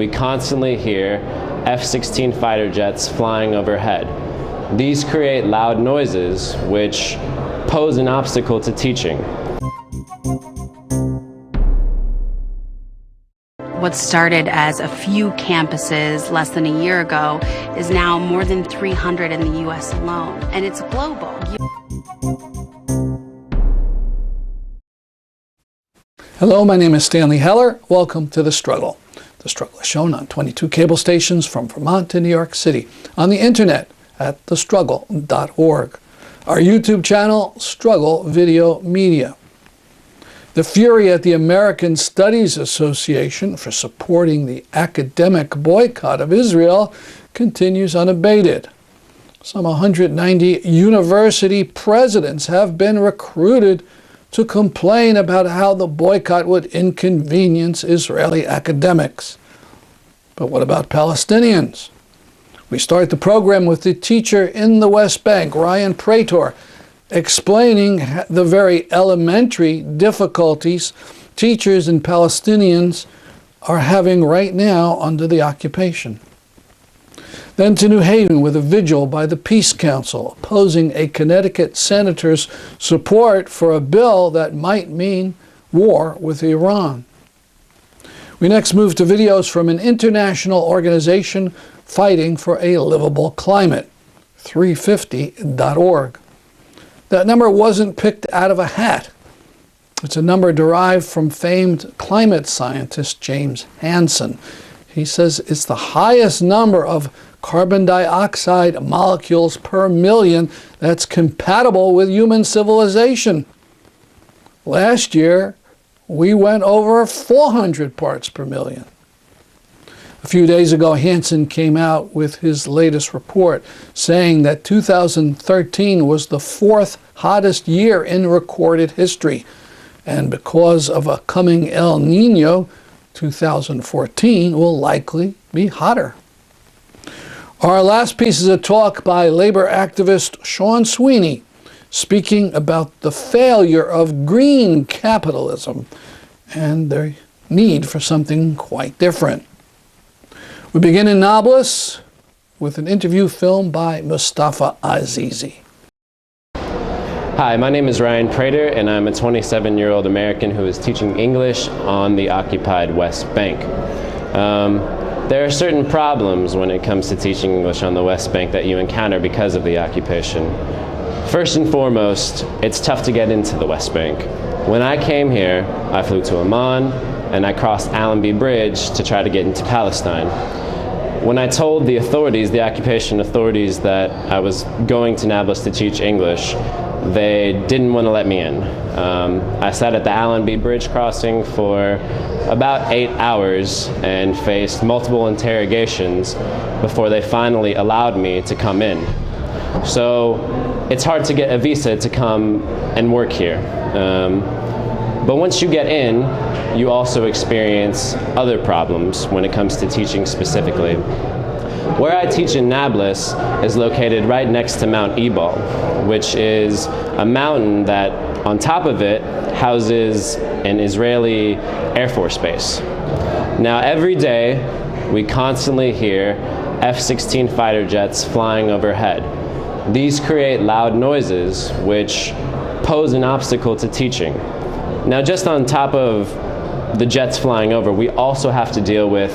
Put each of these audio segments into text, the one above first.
we constantly hear F-16 fighter jets flying overhead. These create loud noises which pose an obstacle to teaching. What started as a few campuses less than a year ago is now more than 300 in the U.S. alone, and it's global. Hello, my name is Stanley Heller. Welcome to The Struggle. The Struggle is shown on 22 cable stations from Vermont to New York City, on the internet at thestruggle.org. Our YouTube channel, Struggle Video Media. The fury at the American Studies Association for supporting the academic boycott of Israel continues unabated. Some 190 university presidents have been recruited to complain about how the boycott would inconvenience Israeli academics. But what about Palestinians? We start the program with the teacher in the West Bank, Ryan Praetor, explaining the very elementary difficulties teachers and Palestinians are having right now under the occupation. Then to New Haven with a vigil by the Peace Council opposing a Connecticut senator's support for a bill that might mean war with Iran. We next move to videos from an international organization fighting for a livable climate, 350.org. That number wasn't picked out of a hat. It's a number derived from famed climate scientist James Hansen. He says it's the highest number of carbon dioxide molecules per million that's compatible with human civilization. Last year, we went over 400 parts per million. A few days ago, Hansen came out with his latest report saying that 2013 was the fourth hottest year in recorded history. And because of a coming El Nino, 2014 will likely be hotter. Our last piece is a talk by labor activist Sean Sweeny, speaking about the failure of green capitalism and their need for something quite different. We begin in Nablus with an interview filmed by Mustafa Azizi. Hi, my name is Ryan Praetor, and I'm a 27-year-old American who is teaching English on the occupied West Bank. There are certain problems when it comes to teaching English on the West Bank that you encounter because of the occupation. First and foremost, it's tough to get into the West Bank. When I came here, I flew to Amman, and I crossed Allenby Bridge to try to get into Palestine. When I told the authorities, the occupation authorities, that I was going to Nablus to teach English, they didn't want to let me in. I sat at the Allenby Bridge crossing for about 8 hours and faced multiple interrogations before they finally allowed me to come in. So it's hard to get a visa to come and work here. But once you get in, you also experience other problems when it comes to teaching specifically. Where I teach in Nablus is located right next to Mount Ebal, which is a mountain that on top of it houses an Israeli Air Force base. Now every day we constantly hear F-16 fighter jets flying overhead. These create loud noises which pose an obstacle to teaching. Now just on top of the jets flying over, we also have to deal with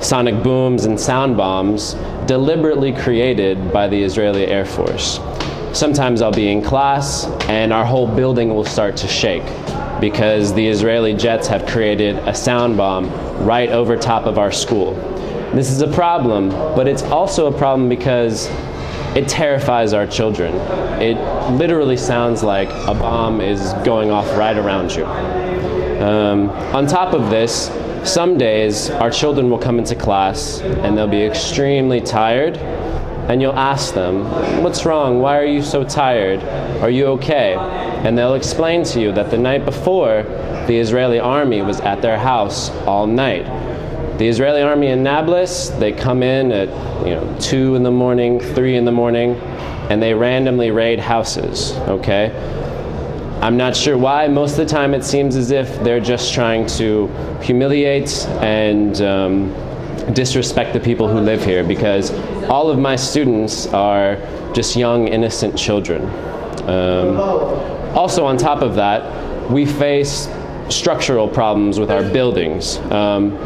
sonic booms and sound bombs deliberately created by the Israeli Air Force. Sometimes I'll be in class and our whole building will start to shake because the Israeli jets have created a sound bomb right over top of our school. This is a problem, but it's also a problem because it terrifies our children. It literally sounds like a bomb is going off right around you. On top of this, some days our children will come into class and they'll be extremely tired, and you'll ask them, "What's wrong? Why are you so tired? Are you okay?" And they'll explain to you that the night before, the Israeli army was at their house all night. The Israeli army in Nablus, they come in at 2 in the morning, 3 in the morning, and they randomly raid houses, okay? I'm not sure why. Most of the time it seems as if they're just trying to humiliate and disrespect the people who live here, because all of my students are just young, innocent children. Also, on top of that, we face structural problems with our buildings.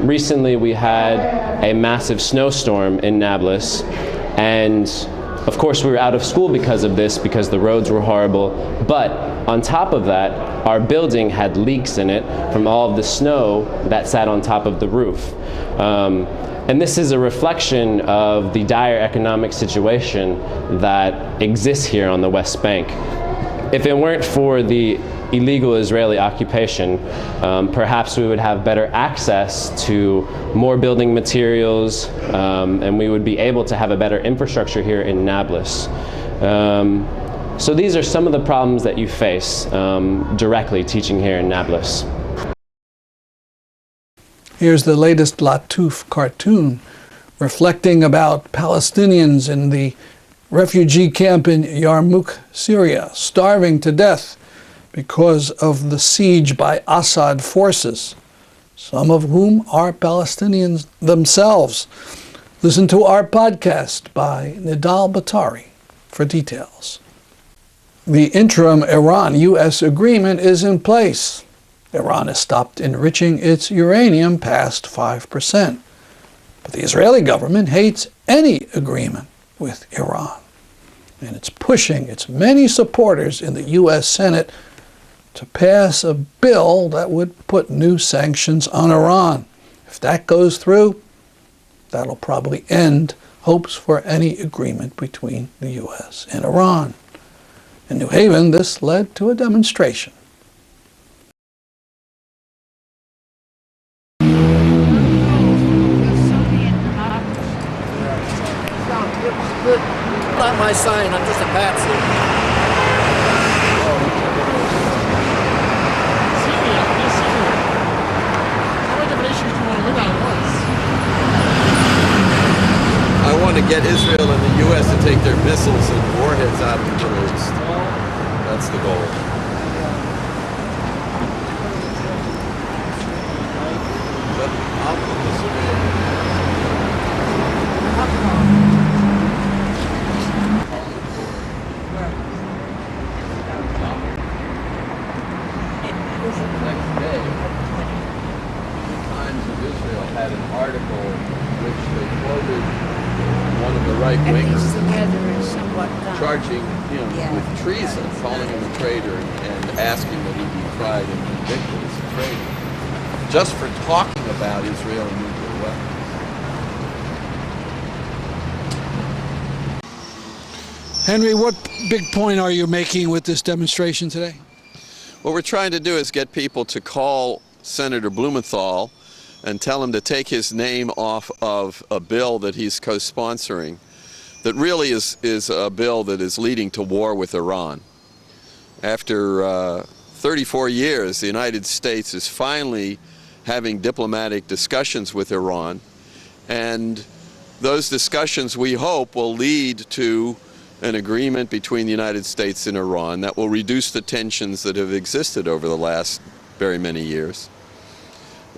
Recently, we had a massive snowstorm in Nablus, and of course we were out of school because of this, because the roads were horrible. But on top of that, our building had leaks in it from all of the snow that sat on top of the roof. And this is a reflection of the dire economic situation that exists here on the West Bank. If it weren't for the illegal Israeli occupation, perhaps we would have better access to more building materials, and we would be able to have a better infrastructure here in Nablus. So these are some of the problems that you face directly teaching here in Nablus. Here's the latest Latouff cartoon reflecting about Palestinians in the refugee camp in Yarmouk, Syria, starving to death because of the siege by Assad forces, some of whom are Palestinians themselves. Listen to our podcast by Nidal Batari for details. The interim Iran-U.S. agreement is in place. Iran has stopped enriching its uranium past 5%. But the Israeli government hates any agreement with Iran. And it's pushing its many supporters in the U.S. Senate to pass a bill that would put new sanctions on Iran. If that goes through, that'll probably end hopes for any agreement between the U.S. and Iran. In New Haven, this led to a demonstration. Not my sign, I'm just a patsy. I want to get Israel and the U.S. to take their missiles and warheads out of the Middle East. That's the goal. But I'll put this away. Next day, the Times of Israel had an article which they quoted one of the right wings charging him with treason, calling him a traitor, and asking that he be tried and convicted as a traitor, just for talking about Israel and nuclear weapons. Henry, what big point are you making with this demonstration today? What we're trying to do is get people to call Senator Blumenthal and tell him to take his name off of a bill that he's co-sponsoring that really is a bill that is leading to war with Iran. After 34 years, the United States is finally having diplomatic discussions with Iran, and those discussions, we hope, will lead to an agreement between the United States and Iran that will reduce the tensions that have existed over the last very many years.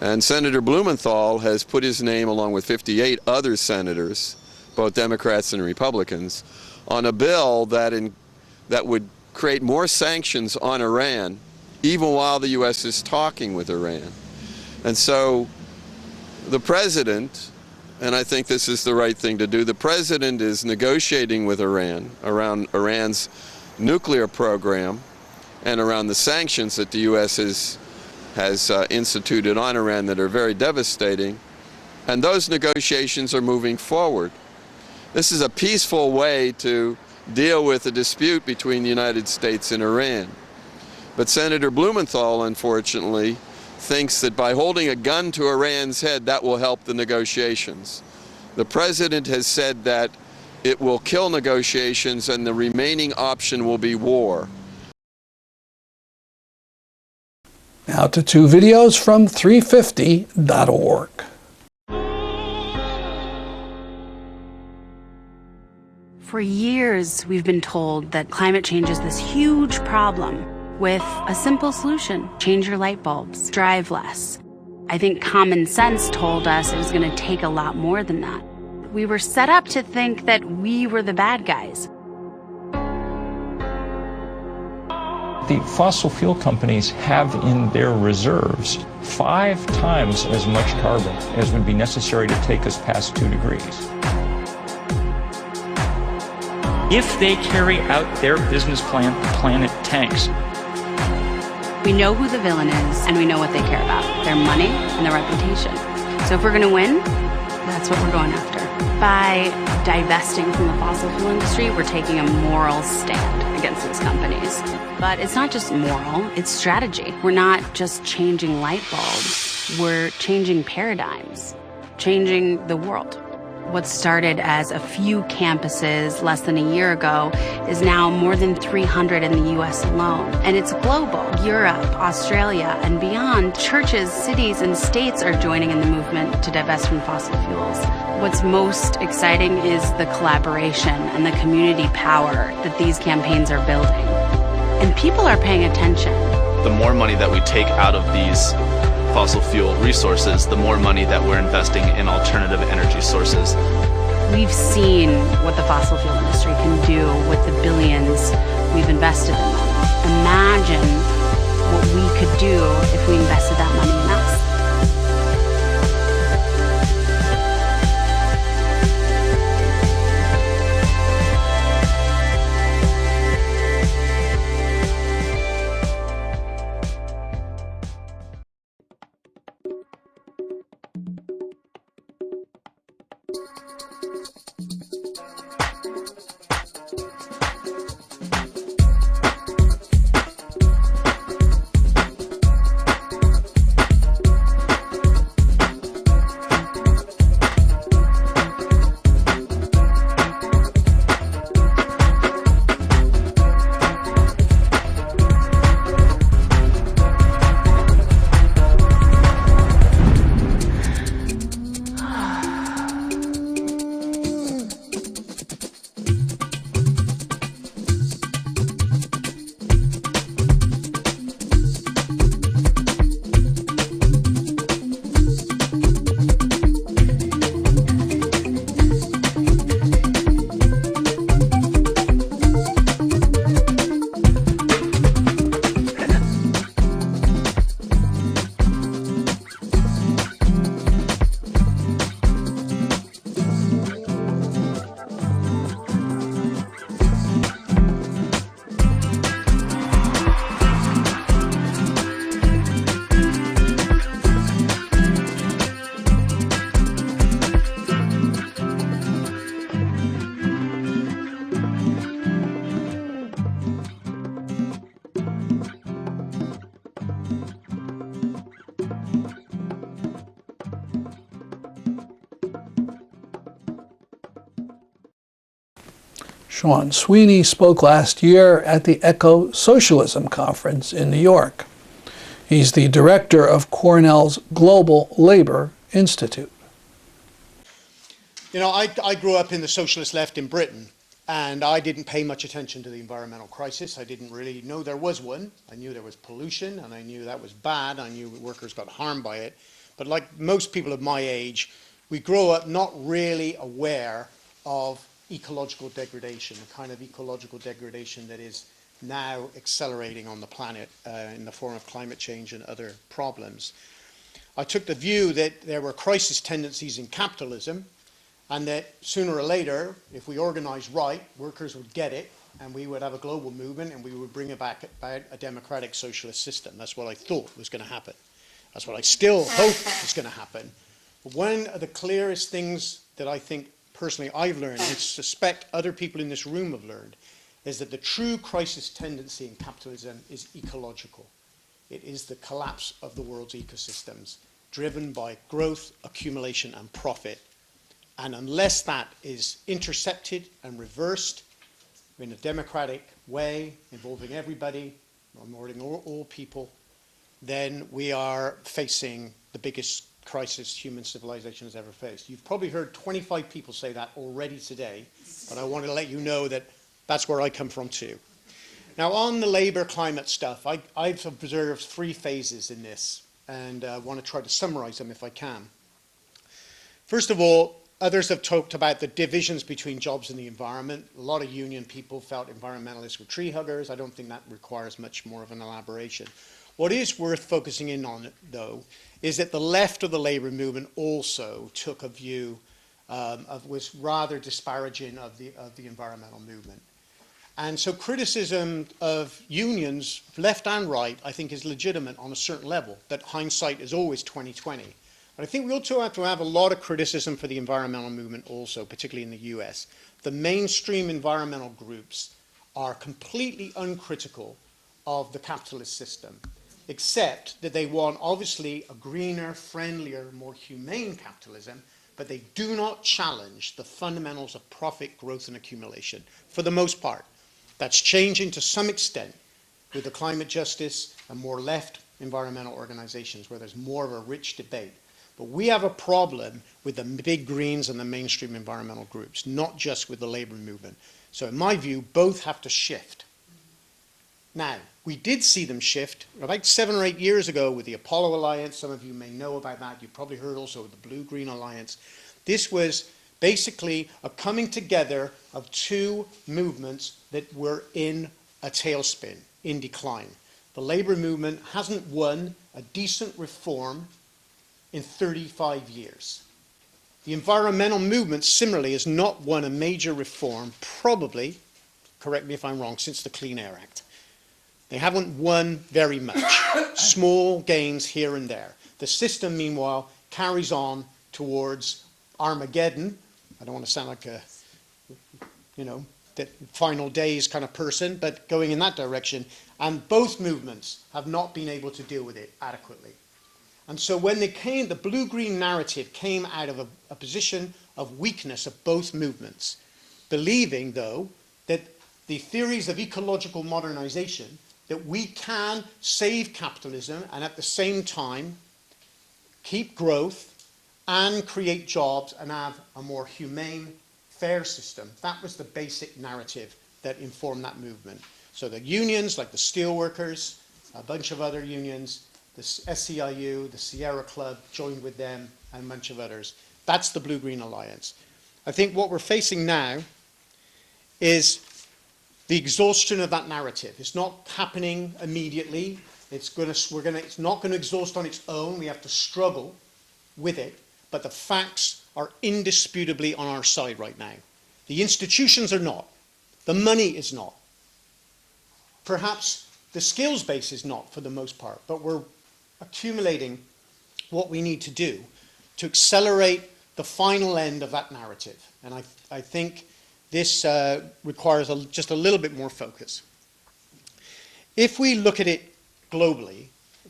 And Senator Blumenthal has put his name, along with 58 other senators, both Democrats and Republicans, on a bill that would create more sanctions on Iran, even while the U.S. is talking with Iran. And so the president, and I think this is the right thing to do, the president is negotiating with Iran around Iran's nuclear program and around the sanctions that the U.S. has instituted on Iran that are very devastating, and those negotiations are moving forward. This is a peaceful way to deal with the dispute between the United States and Iran. But Senator Blumenthal, unfortunately, thinks that by holding a gun to Iran's head, that will help the negotiations. The president has said that it will kill negotiations and the remaining option will be war. Now to two videos from 350.org. For years, we've been told that climate change is this huge problem with a simple solution: change your light bulbs, drive less. I think common sense told us it was going to take a lot more than that. We were set up to think that we were the bad guys. The fossil fuel companies have in their reserves 5 times as much carbon as would be necessary to take us past 2 degrees. If they carry out their business plan, the planet tanks. We know who the villain is, and we know what they care about, their money and their reputation. So if we're going to win, that's what we're going after. By divesting from the fossil fuel industry, we're taking a moral stand against these companies. But it's not just moral, it's strategy. We're not just changing light bulbs, we're changing paradigms, changing the world. What started as a few campuses less than a year ago is now more than 300 in the US alone. And it's global. Europe, Australia, and beyond. Churches, cities, and states are joining in the movement to divest from fossil fuels. What's most exciting is the collaboration and the community power that these campaigns are building. And people are paying attention. The more money that we take out of these fossil fuel resources, the more money that we're investing in alternative energy sources. We've seen what the fossil fuel industry can do with the billions we've invested in them. Imagine what we could do if we invested that money in us. Sean Sweeny spoke last year at the Eco-Socialism Conference in New York. He's the director of Cornell's Global Labor Institute. You know, I grew up in the socialist left in Britain, and I didn't pay much attention to the environmental crisis. I didn't really know there was one. I knew there was pollution, and I knew that was bad. I knew workers got harmed by it. But like most people of my age, we grow up not really aware of ecological degradation, the kind of ecological degradation that is now accelerating on the planet in the form of climate change and other problems. I took the view that there were crisis tendencies in capitalism, and that sooner or later, if we organized right, workers would get it, and we would have a global movement, and we would bring about a democratic socialist system. That's what I thought was going to happen. That's what I still hope is going to happen. But one of the clearest things that I think personally I've learned, and suspect other people in this room have learned, is that the true crisis tendency in capitalism is ecological. It is the collapse of the world's ecosystems, driven by growth, accumulation, and profit. And unless that is intercepted and reversed in a democratic way, involving everybody, involving all people, then we are facing the biggest crisis human civilization has ever faced. You've probably heard 25 people say that already today, but I want to let you know that that's where I come from too. Now, on the labor climate stuff, I've observed 3 phases in this. and I want to try to summarize them if I can. First of all, others have talked about the divisions between jobs and the environment. A lot of union people felt environmentalists were tree huggers. I don't think that requires much more of an elaboration. What is worth focusing in on, though, is that the left of the labour movement also took a view was rather disparaging of the environmental movement. And so criticism of unions, left and right, I think is legitimate on a certain level, that hindsight is always 20/20. But I think we also have to have a lot of criticism for the environmental movement also, particularly in the US. The mainstream environmental groups are completely uncritical of the capitalist system, except that they want, obviously, a greener, friendlier, more humane capitalism, but they do not challenge the fundamentals of profit, growth, and accumulation, for the most part. That's changing to some extent with the climate justice and more left environmental organizations where there's more of a rich debate. But we have a problem with the big greens and the mainstream environmental groups, not just with the labor movement. So in my view, both have to shift. Now, we did see them shift about 7 or 8 years ago with the Apollo Alliance. Some of you may know about that. You've probably heard also of the Blue-Green Alliance. This was basically a coming together of two movements that were in a tailspin, in decline. The labor movement hasn't won a decent reform in 35 years. The environmental movement, similarly, has not won a major reform, probably, correct me if I'm wrong, since the Clean Air Act. They haven't won very much. Small gains here and there. The system, meanwhile, carries on towards Armageddon. I don't want to sound like a, the final days kind of person, but going in that direction. And both movements have not been able to deal with it adequately. And so when the blue-green narrative came out of a position of weakness of both movements, believing, though, that the theories of ecological modernization, that we can save capitalism and at the same time keep growth and create jobs and have a more humane, fair system. That was the basic narrative that informed that movement. So the unions, like the steelworkers, a bunch of other unions, the SEIU, the Sierra Club joined with them, and a bunch of others. That's the Blue-Green Alliance. I think what we're facing now is the exhaustion of that narrative. It's not happening immediately. It's not going to exhaust on its own. We have to struggle with it. But the facts are indisputably on our side right now. The institutions are not. The money is not. Perhaps the skills base is not for the most part, but we're accumulating what we need to do to accelerate the final end of that narrative. And I think this requires just a little bit more focus. If we look at it globally,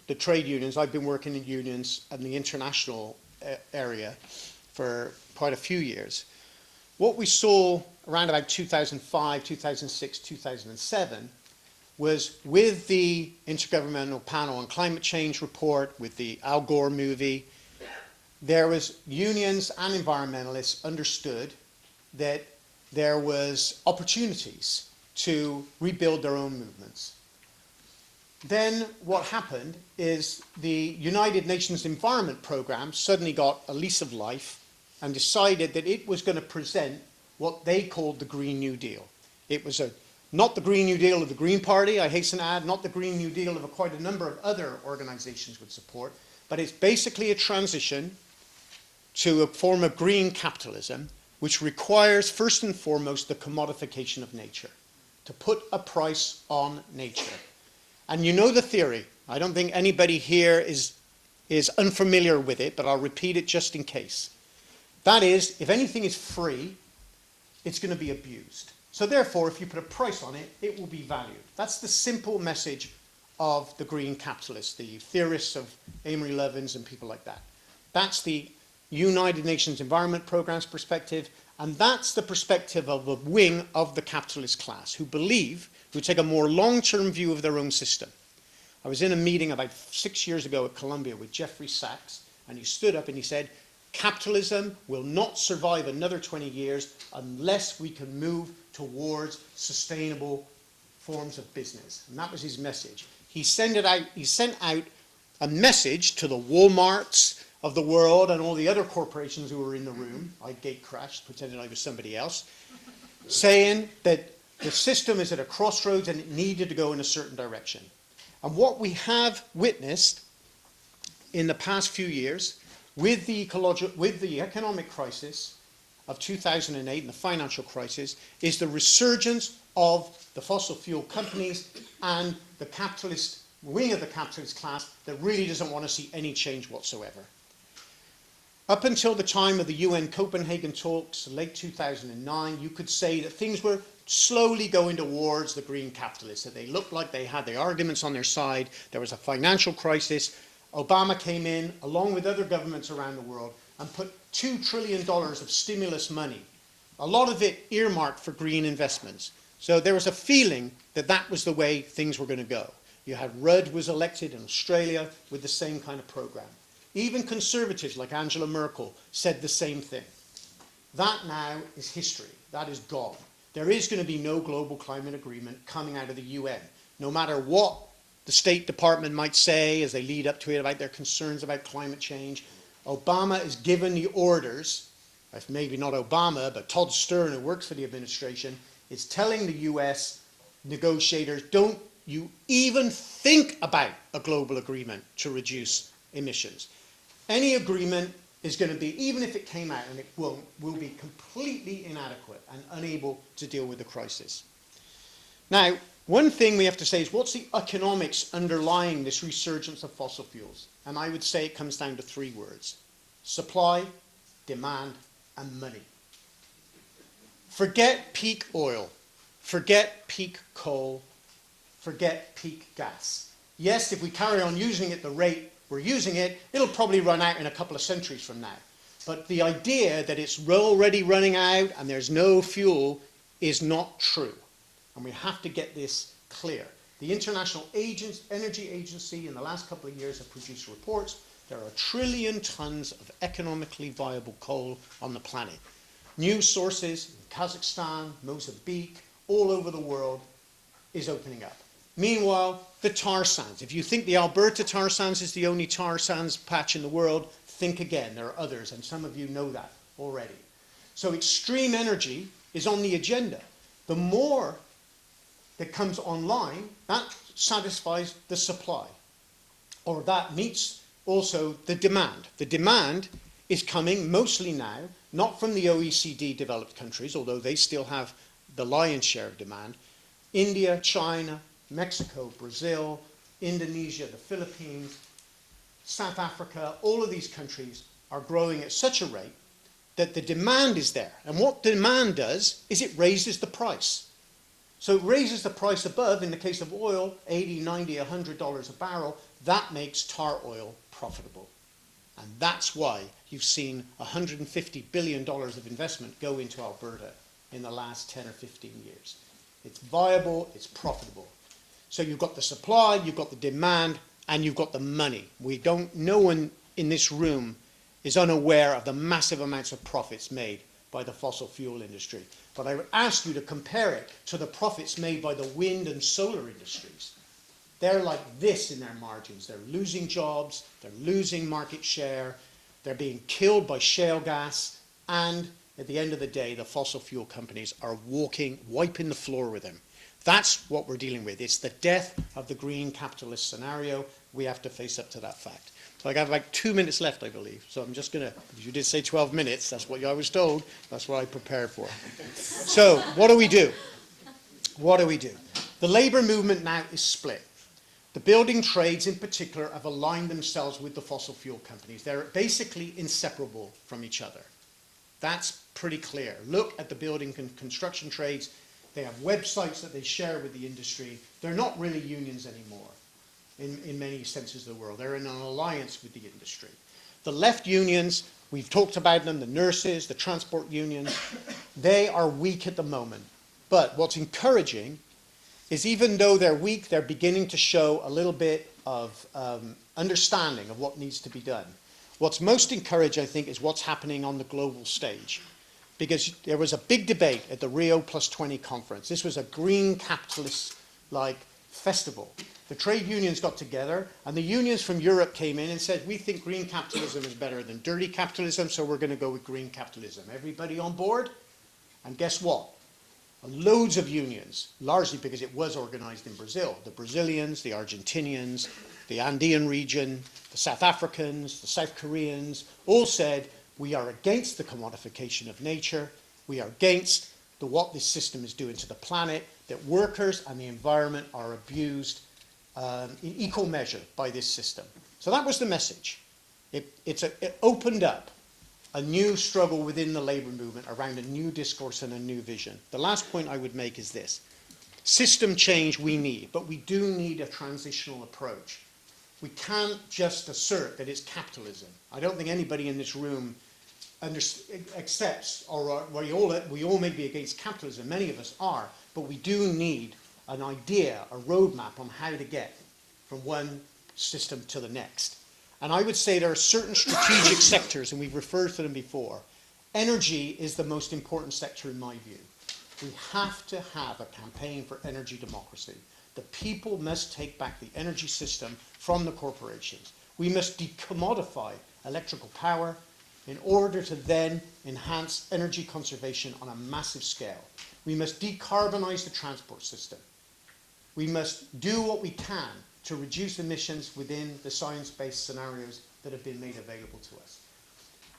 the trade unions, I've been working in unions in the international area for quite a few years. What we saw around about 2005, 2006, 2007 was with the Intergovernmental Panel on Climate Change report, with the Al Gore movie, there was unions and environmentalists understood that there was opportunities to rebuild their own movements. Then what happened is the United Nations Environment Programme suddenly got a lease of life and decided that it was going to present what they called the Green New Deal. It was not the Green New Deal of the Green Party, I hasten to add, not the Green New Deal of quite a number of other organizations would support, but it's basically a transition to a form of green capitalism which requires, first and foremost, the commodification of nature, to put a price on nature. And you know the theory. I don't think anybody here is unfamiliar with it, but I'll repeat it just in case. That is, if anything is free, it's going to be abused. So therefore, if you put a price on it, it will be valued. That's the simple message of the green capitalists, the theorists of Amory Lovins and people like that. That's the United Nations Environment Programme's perspective, and that's the perspective of a wing of the capitalist class who take a more long-term view of their own system. I was in a meeting about 6 years ago at Columbia with Jeffrey Sachs, and he stood up and he said, capitalism will not survive another 20 years unless we can move towards sustainable forms of business. And that was his message. He sent out a message to the Walmarts of the world and all the other corporations who were in the room. I gate crashed, pretending I was somebody else, saying that the system is at a crossroads and it needed to go in a certain direction. And what we have witnessed in the past few years with the economic crisis of 2008 and the financial crisis is the resurgence of the fossil fuel companies and the capitalist wing of the capitalist class that really doesn't want to see any change whatsoever. Up until the time of the UN Copenhagen talks, late 2009, you could say that things were slowly going towards the green capitalists, that they looked like they had the arguments on their side. There was a financial crisis. Obama came in, along with other governments around the world, and put $2 trillion of stimulus money, a lot of it earmarked for green investments. So there was a feeling that that was the way things were going to go. You had Rudd was elected in Australia with the same kind of program. Even conservatives like Angela Merkel said the same thing. That now is history. That is gone. There is going to be no global climate agreement coming out of the UN, no matter what the State Department might say as they lead up to it about their concerns about climate change. Obama is given the orders, maybe not Obama, but Todd Stern, who works for the administration, is telling the US negotiators, don't you even think about a global agreement to reduce emissions. Any agreement is going to be, even if it came out, and it won't, will be completely inadequate and unable to deal with the crisis. Now, one thing we have to say is, what's the economics underlying this resurgence of fossil fuels? And I would say it comes down to three words: supply, demand, and money. Forget peak oil. Forget peak coal. Forget peak gas. Yes, if we carry on using it the rate we're using it, it'll probably run out in a couple of centuries from now. But the idea that it's already running out and there's no fuel is not true. And we have to get this clear. The International Energy Agency in the last couple of years have produced reports. There are 1 trillion tons of economically viable coal on the planet. New sources in Kazakhstan, Mozambique, all over the world is opening up. Meanwhile, the tar sands. If you think the Alberta tar sands is the only tar sands patch in the world, think again. There are others, and some of you know that already. So extreme energy is on the agenda. The more that comes online, that satisfies the supply, or that meets also the demand. The demand is coming mostly now, not from the OECD developed countries, although they still have the lion's share of demand. India, China, Mexico, Brazil, Indonesia, the Philippines, South Africa, all of these countries are growing at such a rate that the demand is there. And what demand does is it raises the price. So it raises the price above, in the case of oil, $80, $90, $100 a barrel. That makes tar oil profitable. And that's why you've seen $150 billion of investment go into Alberta in the last 10 or 15 years. It's viable, it's profitable. So you've got the supply, you've got the demand, and you've got the money. No one in this room is unaware of the massive amounts of profits made by the fossil fuel industry. But I would ask you to compare it to the profits made by the wind and solar industries. They're like this in their margins. They're losing jobs, they're losing market share, they're being killed by shale gas, and at the end of the day, the fossil fuel companies are wiping the floor with them. That's what we're dealing with. It's the death of the green capitalist scenario. We have to face up to that fact. So I have like 2 minutes left, I believe. So I'm just going to, you did say 12 minutes. That's what I was told. That's what I prepared for. So what do we do? What do we do? The labor movement now is split. The building trades in particular have aligned themselves with the fossil fuel companies. They're basically inseparable from each other. That's pretty clear. Look at the building and construction trades. They have websites that they share with the industry. They're not really unions anymore in many senses of the world. They're in an alliance with the industry. The left unions, we've talked about them, the nurses, the transport unions, they are weak at the moment. But what's encouraging is even though they're weak, they're beginning to show a little bit of understanding of what needs to be done. What's most encouraging, I think, is what's happening on the global stage. Because there was a big debate at the Rio +20 conference. This was a green capitalist-like festival. The trade unions got together, and the unions from Europe came in and said, we think green capitalism is better than dirty capitalism, so we're going to go with green capitalism. Everybody on board? And guess what? Loads of unions, largely because it was organized in Brazil. The Brazilians, the Argentinians, the Andean region, the South Africans, the South Koreans, all said, we are against the commodification of nature, we are against what this system is doing to the planet, that workers and the environment are abused in equal measure by this system. So that was the message. It opened up a new struggle within the labour movement around a new discourse and a new vision. The last point I would make is this. System change we need, but we do need a transitional approach. We can't just assert that it's capitalism. I don't think anybody in this room accepts, or we all may be against capitalism, many of us are, but we do need an idea, a roadmap on how to get from one system to the next. And I would say there are certain strategic sectors, and we've referred to them before. Energy is the most important sector in my view. We have to have a campaign for energy democracy. The people must take back the energy system from the corporations. We must decommodify electrical power in order to then enhance energy conservation on a massive scale. We must decarbonize the transport system. We must do what we can to reduce emissions within the science-based scenarios that have been made available to us.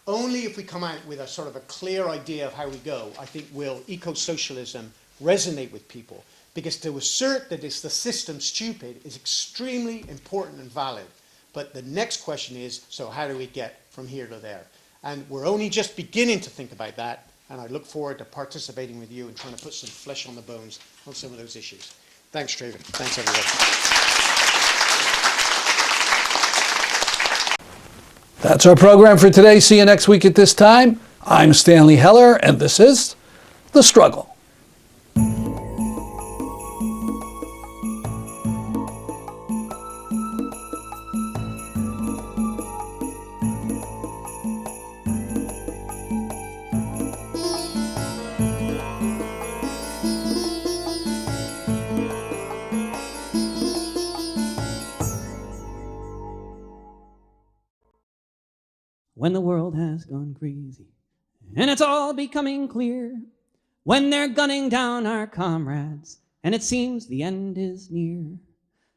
Only if we come out with a sort of a clear idea of how we go, I think, will eco-socialism resonate with people. Because to assert that it's the system stupid is extremely important and valid. But the next question is, so how do we get from here to there? And we're only just beginning to think about that, and I look forward to participating with you and trying to put some flesh on the bones on some of those issues. Thanks, Traven. Thanks, everybody. That's our program for today. See you next week at this time. I'm Stanley Heller, and this is The Struggle. When the world has gone crazy and it's all becoming clear, when they're gunning down our comrades and it seems the end is near,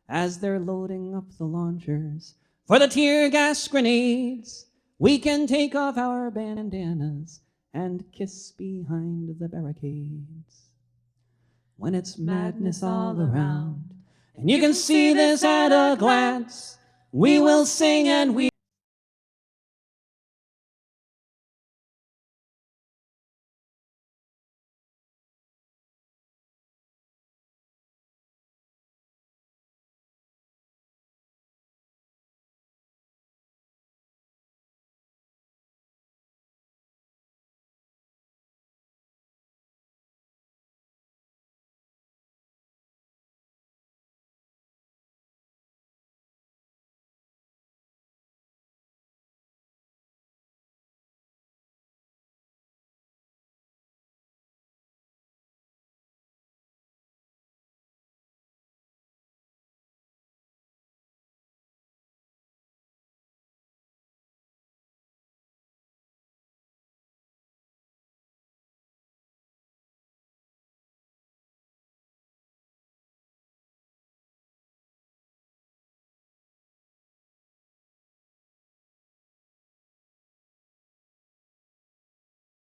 as they're loading up the launchers for the tear gas grenades, we can take off our bandanas and kiss behind the barricades. When it's madness all around and you can see this at a glance, we will sing and we